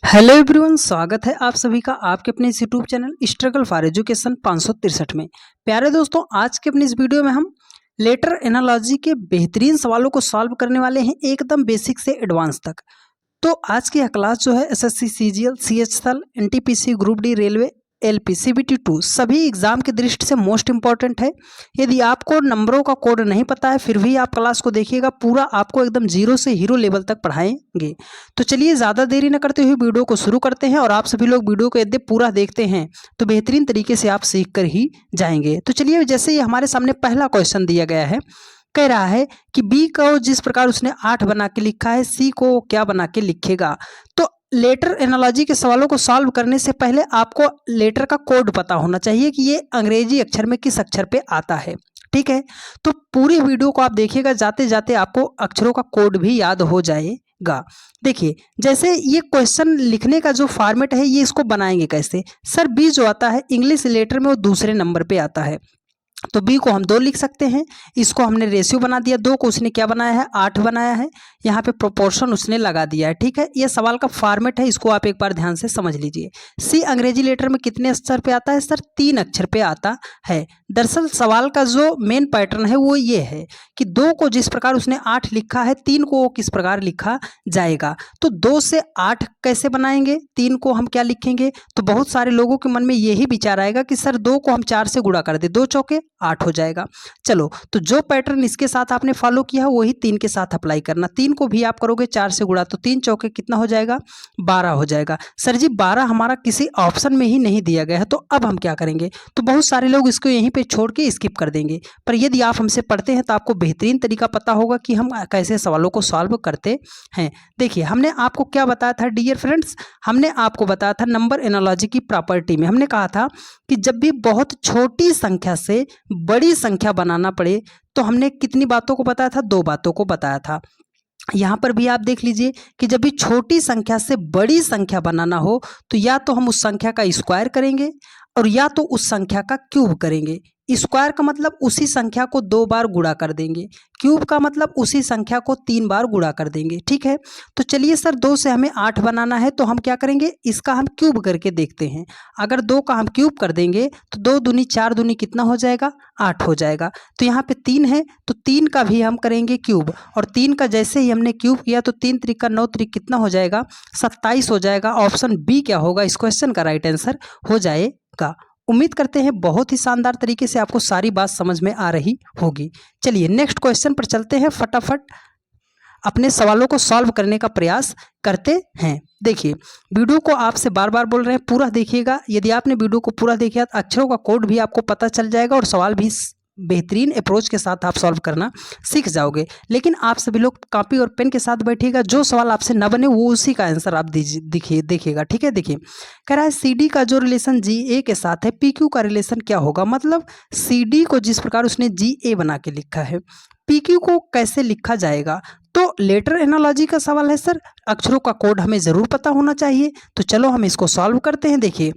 Hello everyone, स्वागत है आप सभी का आपके अपने इस YouTube channel struggle for education 563 में। प्यारे दोस्तों, आज के अपने इस वीडियो में हम लेटर एनालॉजी के बेहतरीन सवालों को सॉल्व करने वाले हैं, एकदम बेसिक से एडवांस तक। तो आज की यह क्लास जो है SSC CGL, CHSL, NTPC, group D, railway, LP, CBT 2 सभी एग्जाम की दृष्टि से मोस्ट इंपॉर्टेंट है। यदि आपको नंबरों का कोड नहीं पता है फिर भी आप क्लास को देखिएगा, पूरा आपको एकदम जीरो से हीरो लेवल तक पढ़ाएंगे। तो चलिए ज़्यादा देरी न करते हुए वीडियो को शुरू करते हैं। और आप सभी लोग वीडियो को यदि पूरा देखते हैं तो बेहतरीन तरीके से आप सीख कर ही जाएंगे। तो चलिए, जैसे ही हमारे सामने पहला क्वेश्चन दिया गया है, कह रहा है कि बी को जिस प्रकार उसने 8 बना के लिखा है, सी को क्या बना के लिखेगा। तो लेटर एनालॉजी के सवालों को सॉल्व करने से पहले आपको लेटर का कोड पता होना चाहिए कि ये अंग्रेजी अक्षर में किस अक्षर पे आता है। ठीक है, तो पूरी वीडियो को आप देखिएगा, जाते जाते आपको अक्षरों का कोड भी याद हो जाएगा। देखिए, जैसे ये क्वेश्चन लिखने का जो फॉर्मेट है, ये इसको बनाएंगे कैसे। सर, बी जो आता है इंग्लिश लेटर में वो दूसरे नंबर पे आता है, तो बी को हम 2 लिख सकते हैं। इसको हमने रेशियो बना दिया, 2 को उसने क्या बनाया है, 8 बनाया है। यहाँ पे प्रोपोर्शन उसने लगा दिया है। ठीक है, ये सवाल का फॉर्मेट है, इसको आप एक बार ध्यान से समझ लीजिए। सी अंग्रेजी लेटर में कितने अक्षर पे आता है सर, 3 अक्षर पे आता है। दरअसल सवाल का जो मेन पैटर्न है वो ये है कि 2 को जिस प्रकार उसने 8 लिखा है, 3 को वो किस प्रकार लिखा जाएगा। तो 2 से 8 कैसे बनाएंगे, 3 को हम क्या लिखेंगे। तो बहुत सारे लोगों के मन में यही विचार आएगा कि सर 2 को हम 4 से गुणा कर दे, 2 चौके 8 हो जाएगा। चलो, तो जो पैटर्न इसके साथ आपने फॉलो किया है वही 3 के साथ अप्लाई करना। 3 को भी आप करोगे 4 से गुणा, तो 3 चौके कितना हो जाएगा, 12 हो जाएगा। सर जी 12 हमारा किसी ऑप्शन में ही नहीं दिया गया है, तो अब हम क्या करेंगे। तो बहुत सारे लोग इसको यहीं पे छोड़ के स्किप कर देंगे, पर यदि आप हमसे पढ़ते हैं तो आपको बेहतरीन तरीका पता होगा कि हम कैसे सवालों को सॉल्व करते हैं। देखिए, हमने आपको क्या बताया था डियर फ्रेंड्स, हमने आपको बताया था नंबर एनालॉजी की प्रॉपर्टी में। हमने कहा था कि जब भी बहुत छोटी संख्या से बड़ी संख्या बनाना पड़े तो हमने कितनी बातों को बताया था, 2 बातों को बताया था। यहाँ पर भी आप देख लीजिए कि जब भी छोटी संख्या से बड़ी संख्या बनाना हो तो या तो हम उस संख्या का स्क्वायर करेंगे और या तो उस संख्या का क्यूब करेंगे। स्क्वायर का मतलब उसी संख्या को 2 बार गुणा कर देंगे, क्यूब का मतलब उसी संख्या को 3 बार गुणा कर देंगे। ठीक है, तो चलिए सर 2 से हमें 8 बनाना है, तो हम क्या करेंगे, इसका हम क्यूब करके देखते हैं। अगर 2 का हम क्यूब कर देंगे तो 2 दूनी 4 दूनी कितना हो जाएगा, 8 हो जाएगा। तो यहाँ पे 3 है तो 3 का भी हम करेंगे क्यूब, और 3 का जैसे ही हमने क्यूब किया तो 3 त्रिका 9 त्रिक कितना हो जाएगा, 27 हो जाएगा। ऑप्शन बी क्या होगा, इस क्वेश्चन का राइट आंसर हो जाएगा। उम्मीद करते हैं बहुत ही शानदार तरीके से आपको सारी बात समझ में आ रही होगी। चलिए नेक्स्ट क्वेश्चन पर चलते हैं, फटाफट अपने सवालों को सॉल्व करने का प्रयास करते हैं। देखिए, वीडियो को आपसे बार बार बोल रहे हैं पूरा देखिएगा। यदि आपने वीडियो को पूरा देखा तो अक्षरों का कोड भी आपको पता चल जाएगा और सवाल भी बेहतरीन अप्रोच के साथ आप सॉल्व करना सीख जाओगे। लेकिन आप सभी लोग कॉपी और पेन के साथ बैठिएगा, जो सवाल आपसे न बने वो उसी का आंसर आप देखिएगा। ठीक है, देखिए कह रहा है CD का जो रिलेशन GA के साथ है, PQ का रिलेशन क्या होगा। मतलब CD को जिस प्रकार उसने GA बना के लिखा है, PQ को कैसे लिखा जाएगा। तो लेटर एनालॉजी का सवाल है सर, अक्षरों का कोड हमें ज़रूर पता होना चाहिए। तो चलो हम इसको सॉल्व करते हैं। देखिए,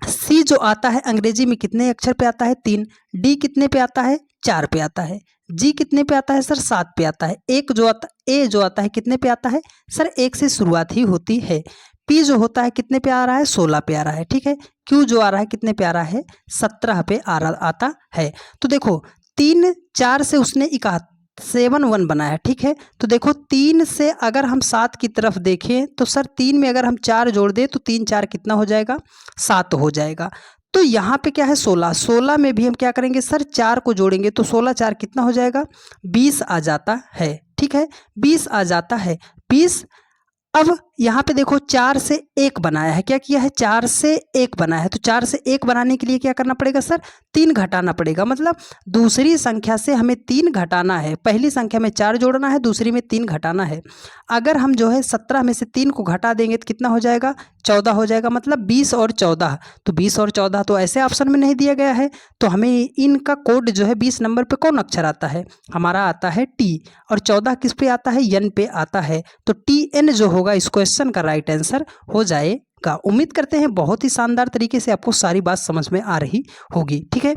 सी जो आता है अंग्रेजी में कितने अक्षर पे आता है, 3। डी कितने पे आता है, 4 पे आता है। जी कितने पे आता है सर, 7 पे आता है। ए जो आता है कितने पे आता है सर, 1 से शुरुआत ही होती है। पी जो होता है कितने पे आ रहा है, 16 पे आ रहा है। ठीक है, क्यू जो आ रहा है कितने पे आ रहा है, 17 पे आता है। तो देखो 3 4 से उसने 7 1 बनाया। ठीक है, तो देखो 3 से अगर हम 7 की तरफ देखें तो सर 3 में अगर हम 4 जोड़ दें तो 3 4 कितना हो जाएगा, 7 हो जाएगा। तो यहाँ पे क्या है, 16 में भी हम क्या करेंगे सर, 4 को जोड़ेंगे तो 16 4 कितना हो जाएगा, 20 आ जाता है। ठीक है, 20 आ जाता है, 20। अब यहाँ पे देखो 4 से 1 बनाया है, क्या किया है, 4 से 1 बनाया है। तो 4 से 1 बनाने के लिए क्या करना पड़ेगा सर, 3 घटाना पड़ेगा। मतलब दूसरी संख्या से हमें 3 घटाना है, पहली संख्या में 4 जोड़ना है, दूसरी में 3 घटाना है। अगर हम जो है 17 में से 3 को घटा देंगे तो कितना हो जाएगा, 14 हो जाएगा। मतलब 20 और 14, तो 20 और 14 तो ऐसे ऑप्शन में नहीं दिया गया है। तो हमें इनका कोड जो है 20 नंबर पे कौन अक्षर आता है, हमारा आता है T, और 14 किस पे आता है, N पे आता है। तो TN जो होगा इस क्वेश्चन का राइट आंसर हो जाएगा। उम्मीद करते हैं बहुत ही शानदार तरीके से आपको सारी बात समझ में आ रही होगी। ठीक है,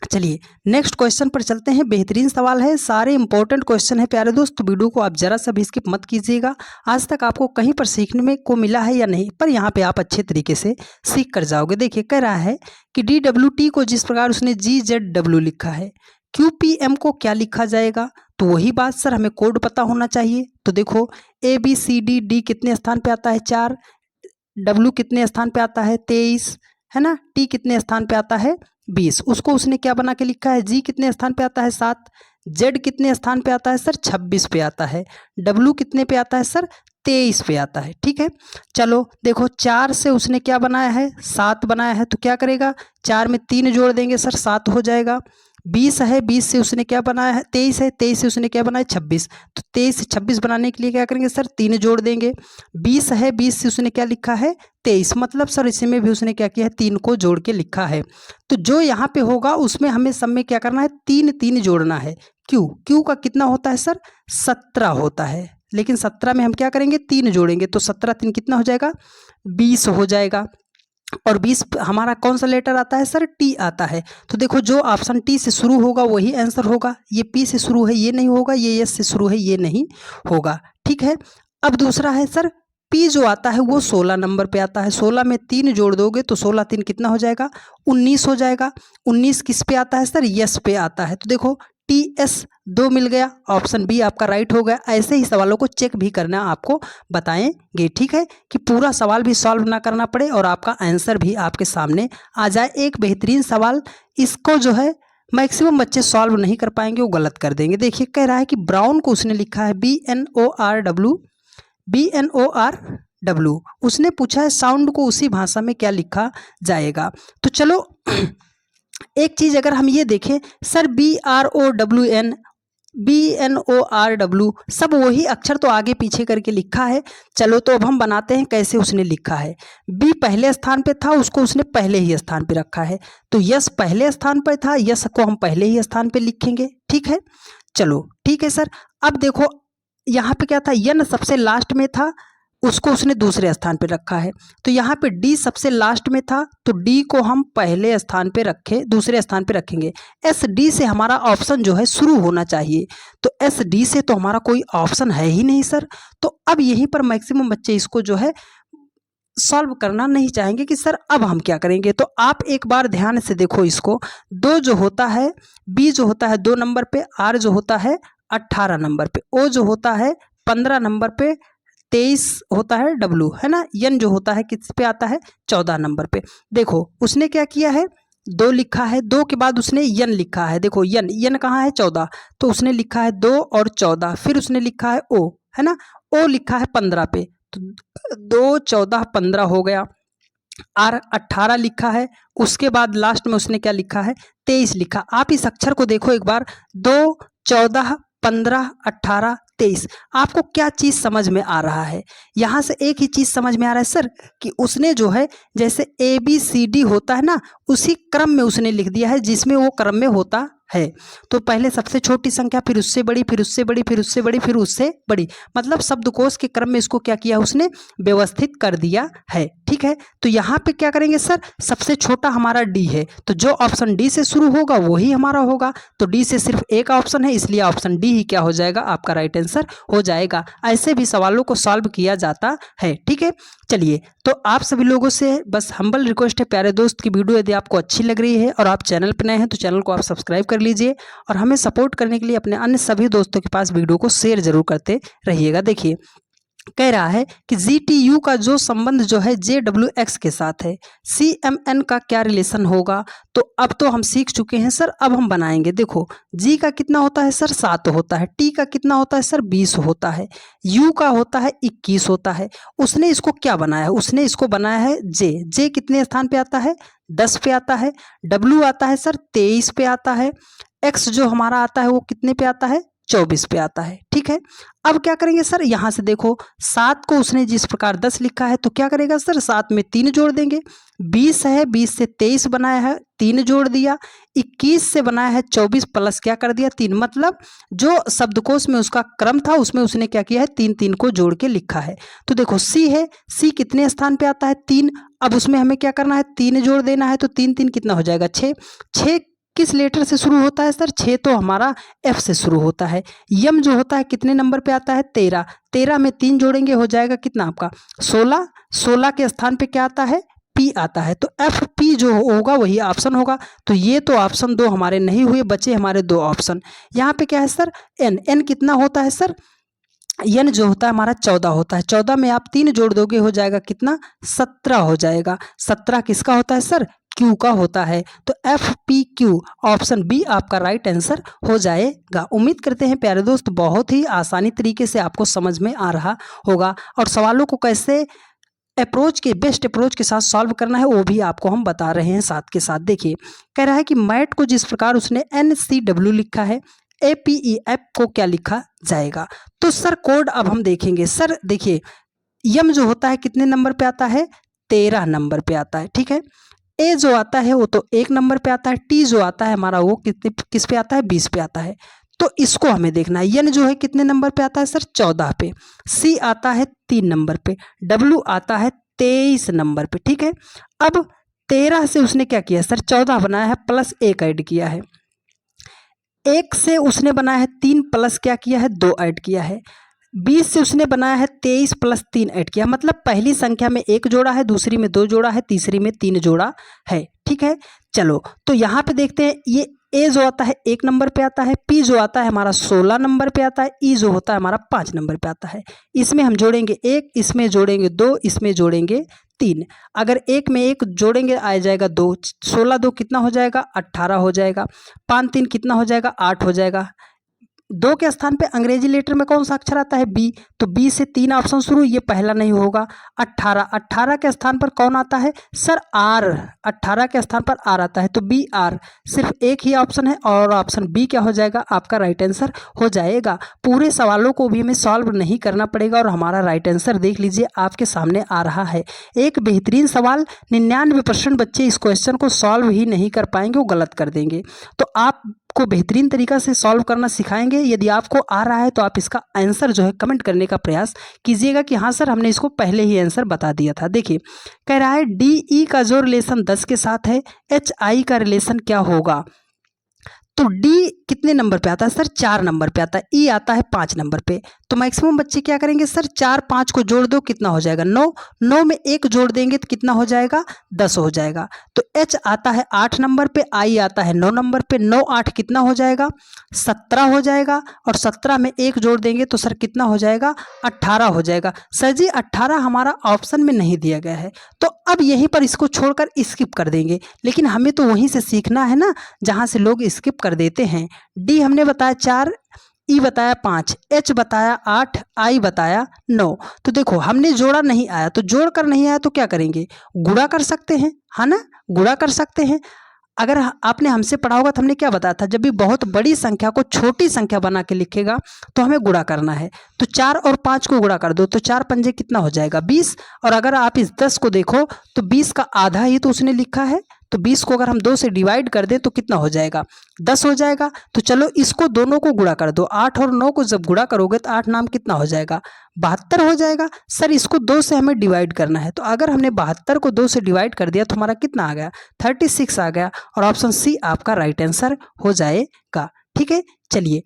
चलिए नेक्स्ट क्वेश्चन पर चलते हैं। बेहतरीन सवाल है, सारे इंपॉर्टेंट क्वेश्चन है प्यारे दोस्त। वीडियो को आप जरा सा भी स्किप मत कीजिएगा। आज तक आपको कहीं पर सीखने में को मिला है या नहीं, पर यहाँ पे आप अच्छे तरीके से सीख कर जाओगे। देखिए कह रहा है कि DWT को जिस प्रकार उसने GZW लिखा है, QPM को क्या लिखा जाएगा। तो वही बात सर, हमें कोड पता होना चाहिए। तो देखो ABCD कितने स्थान पे आता है 4, W कितने स्थान पे आता है 23, है ना, T कितने स्थान पे आता है 20। उसको उसने क्या बना के लिखा है, G कितने स्थान पे आता है 7, Z कितने स्थान पे आता है सर 26 पे आता है, W कितने पे आता है सर 23 पे आता है। ठीक है, चलो देखो 4 से उसने क्या बनाया है 7 बनाया है, तो क्या करेगा 4 में 3 जोड़ देंगे सर 7 हो जाएगा। 20 है, 20 से उसने क्या बनाया है 23 है, 23 से उसने क्या बनाया 26, तो 23 से 26 बनाने के लिए क्या करेंगे सर 3 जोड़ देंगे। 20 है, 20 से उसने क्या लिखा है 23, मतलब सर इसमें भी उसने क्या किया है 3 को जोड़ के लिखा है। तो जो यहाँ पे होगा उसमें हमें सब में क्या करना है 3 3 जोड़ना है। क्यू का कितना होता है सर 17 होता है, लेकिन 17 में हम क्या करेंगे 3 जोड़ेंगे, तो 17 3 कितना हो जाएगा 20 हो जाएगा। और 20 हमारा कौन सा लेटर आता है सर T आता है। तो देखो जो ऑप्शन T से शुरू होगा वही आंसर होगा। ये P से शुरू है ये नहीं होगा, ये S से शुरू है ये नहीं होगा। ठीक है, अब दूसरा है सर P जो आता है वो 16 नंबर पे आता है। 16 में 3 जोड़ दोगे तो 16 3 कितना हो जाएगा 19 हो जाएगा। 19 किस पे आता है सर यस पे आता है। तो देखो TS 2 मिल गया, ऑप्शन बी आपका राइट हो गया। ऐसे ही सवालों को चेक भी करना आपको बताएंगे। ठीक है, कि पूरा सवाल भी सॉल्व ना करना पड़े और आपका आंसर भी आपके सामने आ जाए। एक बेहतरीन सवाल, इसको जो है मैक्सिमम बच्चे सॉल्व नहीं कर पाएंगे, वो गलत कर देंगे। देखिए कह रहा है कि ब्राउन को उसने लिखा है BNORW, उसने पूछा है साउंड को उसी भाषा में क्या लिखा जाएगा। तो चलो एक चीज अगर हम ये देखें सर BROWN सब वही अक्षर तो आगे पीछे करके लिखा है। चलो तो अब हम बनाते हैं कैसे उसने लिखा है। बी पहले स्थान पे था, उसको उसने पहले ही स्थान पे रखा है। तो यस पहले स्थान पर था, यस को हम पहले ही स्थान पे लिखेंगे। ठीक है, चलो ठीक है सर। अब देखो यहाँ पे क्या था, यन सबसे लास्ट में था, उसको उसने दूसरे स्थान पे रखा है। तो यहाँ पे डी सबसे लास्ट में था, तो डी को हम पहले स्थान पे रखे, दूसरे स्थान पे रखेंगे। एस डी से हमारा ऑप्शन जो है शुरू होना चाहिए, तो एस डी से तो हमारा कोई ऑप्शन है ही नहीं सर। तो अब यहीं पर मैक्सिमम बच्चे इसको जो है सॉल्व करना नहीं चाहेंगे कि सर अब हम क्या करेंगे। तो आप एक बार ध्यान से देखो इसको, दो जो होता है, बी जो होता है 2 नंबर पे, आर जो होता है 18 नंबर पे, ओ जो होता है 15 नंबर पे, 23 होता है डब्लू, है ना। यन जो होता है किस पे आता है 14 नंबर पे। देखो उसने क्या किया है 2 लिखा है, 2 के बाद उसने यन लिखा है। देखो यन कहाँ है 14, तो उसने लिखा है 2 और 14, फिर उसने लिखा है ओ, है ना, ओ लिखा है 15 पे, तो 2 14 15 हो गया। आर 18 लिखा है, उसके बाद लास्ट में उसने क्या लिखा है 23 लिखा। आप इस अक्षर को देखो एक बार, 2 14 15 18 23, आपको क्या चीज समझ में आ रहा है। यहां से एक ही चीज समझ में आ रहा है सर कि उसने जो है जैसे ABCD होता है ना, उसी क्रम में उसने लिख दिया है जिसमें वो क्रम में होता है। तो पहले सबसे छोटी संख्या, फिर उससे बड़ी, फिर उससे बड़ी, फिर उससे बड़ी, फिर उससे बड़ी, मतलब शब्दकोश के क्रम में इसको क्या किया उसने व्यवस्थित कर दिया है। ठीक है, तो यहाँ पे क्या करेंगे सर, सबसे छोटा हमारा डी है, तो जो ऑप्शन डी से शुरू होगा वही हमारा होगा। तो डी से सिर्फ एक ऑप्शन है, इसलिए ऑप्शन डी ही क्या हो जाएगा आपका राइट आंसर हो जाएगा। ऐसे भी सवालों को सॉल्व किया जाता है। ठीक है, चलिए तो आप सभी लोगों से बस हम्बल रिक्वेस्ट है प्यारे दोस्त की वीडियो यदि आपको अच्छी लग रही है और आप चैनल पर नए हैं तो चैनल को आप सब्सक्राइब कर लीजिए, और हमें सपोर्ट करने के लिए अपने अन्य सभी दोस्तों के पास वीडियो को शेयर जरूर करते रहिएगा। देखिए कह रहा है कि GTU का जो संबंध जो है JWX के साथ है, CMN का क्या रिलेशन होगा। तो अब तो हम सीख चुके हैं सर, अब हम बनाएंगे। देखो G का कितना होता है सर 7 होता है, T का कितना होता है सर 20 होता है, U का होता है 21 होता है। उसने इसको क्या बनाया है, उसने इसको बनाया है J कितने स्थान पे आता है 10 पे आता है, W आता है सर 23 पे आता है, X जो हमारा आता है वो कितने पे आता है 24 पे आता है। ठीक है, अब क्या करेंगे सर, यहां से देखो 7 को उसने जिस प्रकार 10 लिखा है, तो क्या करेगा सर 7 में 3 जोड़ देंगे। 20 है, 20 से 23 बनाया है 3 जोड़ दिया, 21 से बनाया है 24 प्लस क्या कर दिया 3, मतलब जो शब्दकोश में उसका क्रम था उसमें उसने क्या किया है 3 3 को जोड़ के लिखा है। तो देखो C है, C कितने स्थान पे आता है 3, अब उसमें हमें क्या करना है 3 जोड़ देना है, तो 3 3 कितना हो जाएगा 6, 6 किस लेटर से शुरू होता है सर? 6 तो हमारा एफ से शुरू होता है। यम जो होता है कितने नंबर पे आता है? 13। 13 में 3 जोड़ेंगे हो जाएगा कितना आपका? 16। 16 के स्थान पे क्या आता है? पी आता है। तो एफ पी जो होगा वही ऑप्शन होगा। तो ये तो ऑप्शन 2 हमारे नहीं हुए, बचे हमारे 2 ऑप्शन। यहाँ पे क्या है सर? एन। एन कितना होता है सर? एन जो होता है हमारा 14 होता है। 14 में आप 3 जोड़ दोगे हो जाएगा कितना? 17 हो जाएगा। 17 किसका होता है सर? क्यू का होता है। तो F P Q option B आपका राइट आंसर हो जाएगा। उम्मीद करते हैं प्यारे दोस्त बहुत ही आसानी तरीके से आपको समझ में आ रहा होगा, और सवालों को कैसे अप्रोच के बेस्ट अप्रोच के साथ सॉल्व करना है वो भी आपको हम बता रहे हैं साथ के साथ। देखिए कह रहा है कि मैट को जिस प्रकार उसने NCW लिखा है, APE को क्या लिखा जाएगा? तो सर कोड अब हम देखेंगे। सर देखिए यम जो होता है कितने नंबर पे आता है? 13 नंबर पे आता है, ठीक है। ए जो आता है वो तो 1 नंबर पे आता है। टी जो आता है हमारा वो किस पे आता है? 20 पे आता है। तो इसको हमें देखना है। एन जो है कितने नंबर पे आता है सर? 14 पे। सी आता है 3 नंबर पे। डब्ल्यू आता है 23 नंबर पे, ठीक है। अब 13 से उसने क्या किया सर? 14 बनाया है प्लस 1 ऐड किया है। 1 से उसने बनाया है 3 प्लस क्या किया है? 2 ऐड किया है। 20 से उसने बनाया है 23 प्लस 3 ऐड किया। मतलब पहली संख्या में 1 जोड़ा है, दूसरी में 2 जोड़ा है, तीसरी में 3 जोड़ा है, ठीक है। चलो तो यहाँ पे देखते हैं। ये ए जो आता है 1 नंबर पे आता है। पी जो आता है हमारा 16 नंबर पे आता है। ई जो होता है हमारा 5 नंबर पे आता है। इसमें हम जोड़ेंगे 1, इसमें जोड़ेंगे 2, इसमें जोड़ेंगे 3। अगर 1 में 1 जोड़ेंगे आ जाएगा 2। 16 2 कितना हो जाएगा? 18 हो जाएगा। 5 3 कितना हो जाएगा? 8 हो जाएगा। 2 के स्थान पे अंग्रेजी लेटर में कौन सा अक्षर आता है? बी। तो बी से 3 ऑप्शन शुरू, ये पहला नहीं होगा। 18। 18 के स्थान पर कौन आता है सर? आर। 18 के स्थान पर आर आता है, तो बी आर। सिर्फ एक ही ऑप्शन है और ऑप्शन बी क्या हो जाएगा? आपका राइट आंसर हो जाएगा। पूरे सवालों को भी हमें सॉल्व नहीं करना पड़ेगा और हमारा राइट आंसर देख लीजिए आपके सामने आ रहा है। एक बेहतरीन सवाल। 99% बच्चे इस क्वेश्चन को सॉल्व ही नहीं कर पाएंगे, वो गलत कर देंगे। तो आप को बेहतरीन तरीका से सॉल्व करना सिखाएंगे। यदि आपको आ रहा है तो आप इसका आंसर जो है कमेंट करने का प्रयास कीजिएगा कि हाँ सर हमने इसको पहले ही आंसर बता दिया था। देखिए कह रहा है DE का जो रिलेशन 10 के साथ है, HI का रिलेशन क्या होगा? तो डी कितने नंबर पे आता है सर? 4 नंबर पे आता है। ई आता है 5 नंबर पे। तो मैक्सिमम बच्चे क्या करेंगे सर? 4 5 को जोड़ दो कितना हो जाएगा? 9। 9 में 1 जोड़ देंगे तो कितना हो जाएगा? 10 हो जाएगा। तो एच आता है 8 नंबर पे, आई आता है 9 नंबर पे। 9 8 कितना हो जाएगा? 17 हो जाएगा। और 17 में 1 जोड़ देंगे तो सर कितना हो जाएगा? 18 हो जाएगा। सर जी 18 हमारा ऑप्शन में नहीं दिया गया है, तो अब यहीं पर इसको छोड़कर स्किप कर देंगे। लेकिन हमें तो वहीं से सीखना है ना जहाँ से लोग स्किप कर देते हैं। डी हमने बताया 4, ई बताया 5, एच बताया 8, आई बताया 9। तो देखो हमने जोड़ा नहीं आया, तो जोड़ कर नहीं आया तो क्या करेंगे? गुणा कर सकते हैं, है ना, गुणा कर सकते हैं। अगर आपने हमसे पढ़ा होगा तो हमने क्या बताया था? जब भी बहुत बड़ी संख्या को छोटी संख्या बना के लिखेगा तो हमें गुणा करना है। तो 4 और 5 को गुणा कर दो तो 4 पंजे कितना हो जाएगा? 20। और अगर आप इस 10 को देखो तो 20 का आधा ही तो उसने लिखा है, तो 20 को अगर हम 2 से डिवाइड कर दें तो कितना हो जाएगा? 10 हो जाएगा। तो चलो इसको दोनों को गुणा कर दो। 8 और 9 को जब गुणा करोगे तो 8 नाम कितना हो जाएगा? 72 हो जाएगा। सर इसको 2 से हमें डिवाइड करना है, तो अगर हमने 72 को 2 से डिवाइड कर दिया तो हमारा कितना आ गया? 36 आ गया। और ऑप्शन सी आपका राइट आंसर हो जाएगा। ठीक है, चलिए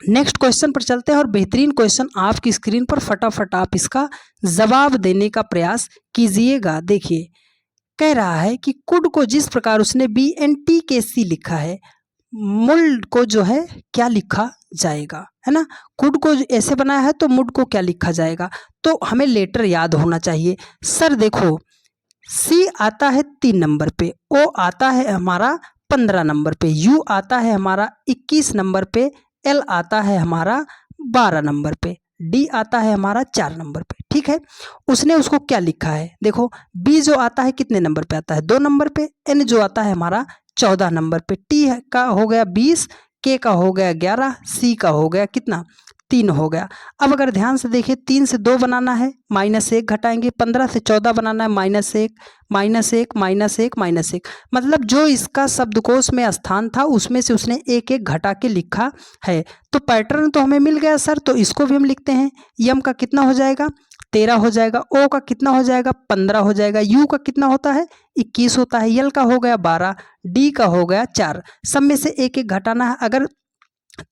नेक्स्ट क्वेश्चन पर चलते हैं और बेहतरीन क्वेश्चन आपकी स्क्रीन पर फटाफट आप इसका जवाब देने का प्रयास कीजिएगा। देखिए कह रहा है कि कुड को जिस प्रकार उसने BNTKC लिखा है, मुल्ड को जो है क्या लिखा जाएगा, है ना। कुड को ऐसे बनाया है तो मुड को क्या लिखा जाएगा? तो हमें लेटर याद होना चाहिए। सर देखो सी आता है 3 नंबर पे, ओ आता है हमारा 15 नंबर पे, यू आता है हमारा 21 नंबर पे, एल आता है हमारा 12 नंबर पे, डी आता है हमारा 4 नंबर पे। ठीक है, उसने उसको क्या लिखा है? देखो बी जो आता है कितने नंबर पे आता है? 2 नंबर पे। एन जो आता है हमारा 14 नंबर पे। टी का हो गया 20, के का हो गया 11, सी का हो गया कितना? 3 हो गया। अब अगर ध्यान से देखिए 3 से 2 बनाना है -1 घटाएंगे, 15 से 14 बनाना है -1 -1 -1 -1, मतलब जो इसका शब्दकोश में स्थान था उसमें से उसने एक एक घटा के लिखा है। तो पैटर्न तो हमें मिल गया सर, तो इसको भी हम लिखते हैं। यम का कितना हो जाएगा? 13 हो जाएगा, ओ का कितना हो जाएगा 15 हो जाएगा, यू का कितना होता है 21 होता है, यल का हो गया 12, डी का हो गया 4। सब में से एक एक घटाना है। अगर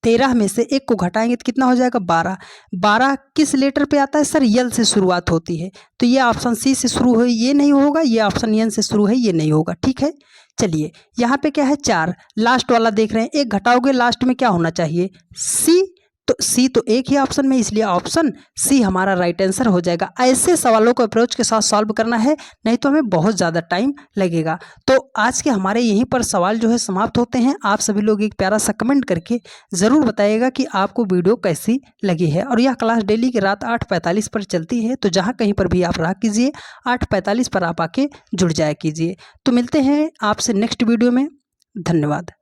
13 में से एक को घटाएंगे तो कितना हो जाएगा 12। 12 किस लेटर पे आता है सर, यल से शुरुआत होती है, तो ये ऑप्शन सी से शुरू हो, ये नहीं होगा, ये ऑप्शन एन से शुरू है, ये नहीं होगा। ठीक है, चलिए यहाँ पे क्या है 4, लास्ट वाला देख रहे हैं, एक घटाओगे लास्ट में क्या होना चाहिए सी, तो सी तो एक ही ऑप्शन में, इसलिए ऑप्शन सी हमारा राइट आंसर हो जाएगा। ऐसे सवालों को अप्रोच के साथ सॉल्व करना है, नहीं तो हमें बहुत ज़्यादा टाइम लगेगा। तो आज के हमारे यहीं पर सवाल जो है समाप्त होते हैं। आप सभी लोग एक प्यारा सा कमेंट करके ज़रूर बताइएगा कि आपको वीडियो कैसी लगी है। और यह क्लास डेली की रात 8:45 पर चलती है, तो जहाँ कहीं पर भी आप रहा कीजिए 8:45 पर आप आके जुड़ जाया कीजिए। तो मिलते हैं आपसे नेक्स्ट वीडियो में। धन्यवाद।